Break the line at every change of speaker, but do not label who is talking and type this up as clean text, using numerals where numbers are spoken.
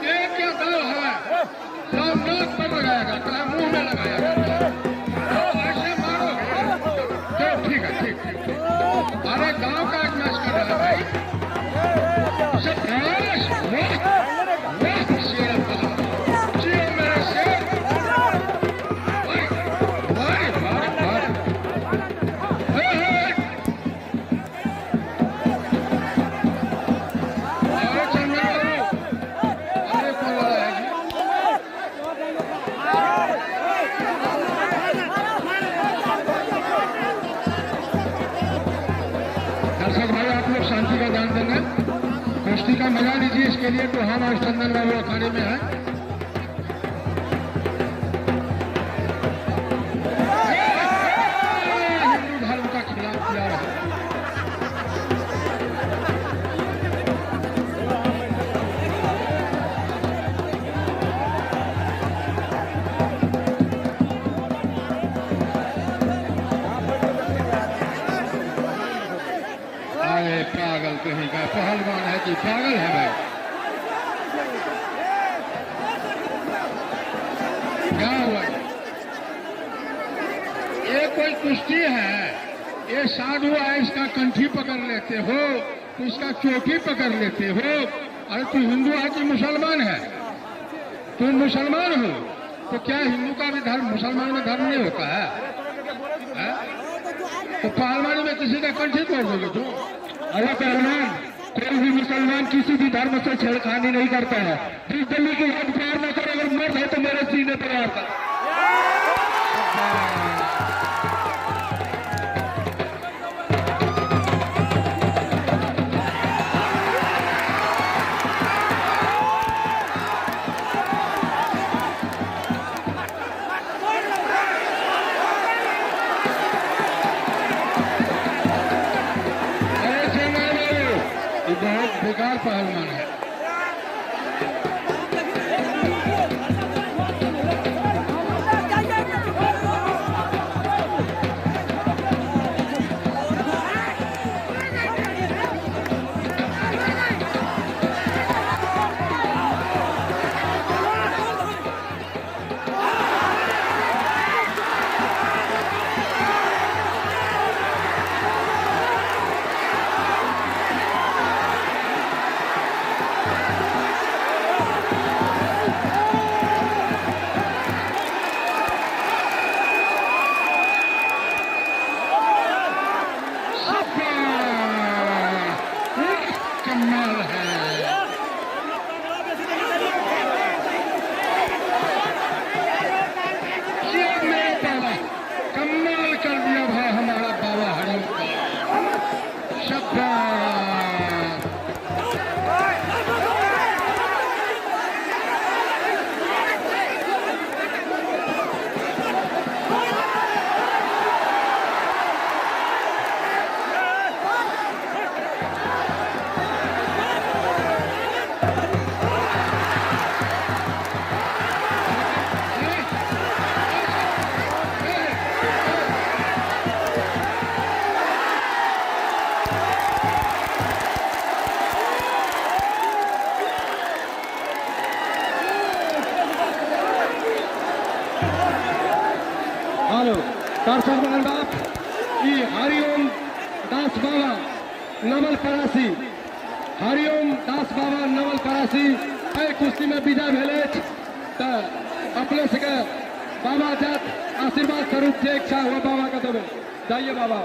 एक या दो है, सब नाक पर लगाएगा, चाहे मुंह में लगाएगा, तो ऐसे मारोगे तो ठीक है, ठीक। अरे गांव का एक मैच कर रहा है भाई, शांति का ध्यान देंगे, कुश्ती का मजा लीजिए। इसके लिए तो हम आज चंदन बाबू अखाड़े में हैं। हिंदू धर्म का खिलाफ किया है। पागल कहीं का पहलवान है कि पागल है भाई, क्या हुआ? ये कोई कुश्ती है? ये साधु है, इसका कंठी पकड़ लेते हो तो इसका चोटी पकड़ लेते हो। अरे तू हिंदू है कि मुसलमान है? तुम मुसलमान हो तो क्या हिंदू का भी धर्म मुसलमान में धर्म नहीं होता है? तो पहलवानी में किसी का कंठी तोड़ दोगे तुम? अरे पहलवान, कोई भी मुसलमान किसी भी धर्म से छेड़खानी नहीं करता है। जिस दिल्ली की हद पार न करे, अगर मर्द है तो मेरे सीने पर आता। बहुत बेकार पहलवान है।
हेलो दर्शक बांधव, हरिओम दास बाबा नवल परासी, हरिओम दास बाबा नवल परासी कुश्ती में विजय भेले। अपने से बाबा जात आशीर्वाद स्वरूप जे इच्छा हुआ बाबा का देवे। जाइए बाबा।